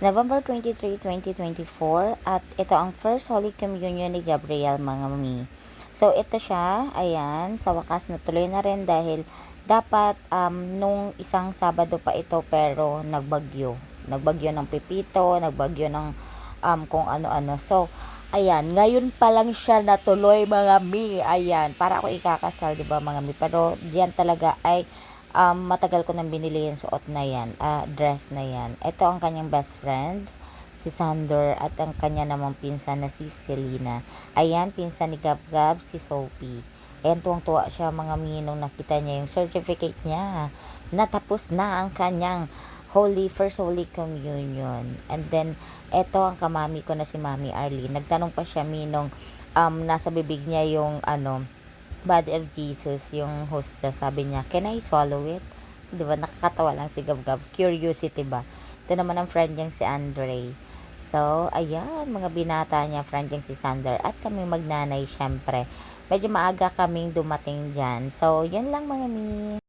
November 23, 2024 at ito ang first Holy Communion ni Gabriel mga mami. So ito siya, ayan, sa wakas natuloy na rin dahil dapat nung isang Sabado pa ito pero nagbagyo. Nagbagyo ng Pipito, nagbagyo ng kung ano-ano. So ayan, ngayon pa lang siya natuloy mga mi. Ayan, para ako ikakasal, 'di ba mga mi? Pero diyan talaga ay matagal ko nang binili yung suot na yan, dress na yan. Ito ang kanyang best friend, si Sander, at ang kanya namang pinsan na si Selena. Ayan, pinsan ni Gab Gab, si Sophie. Ayan, tuwang-tuwa siya mga minong nakita niya yung certificate niya. Natapos na ang kanyang first Holy Communion. And then, eto ang kamami ko na si Mami Arlene. Nagtanong pa siya minong nasa bibig niya yung Body of Jesus, yung host niya, sabi niya, can I swallow it? Di ba, nakakatawa lang si Gab Gab. Curiosity ba? Ito naman ang friend niyang si Andre. So, ayan, mga binata niya, friend niyang si Sander. At kami magnanay, syempre. Medyo maaga kaming dumating dyan. So, yun lang mga mi.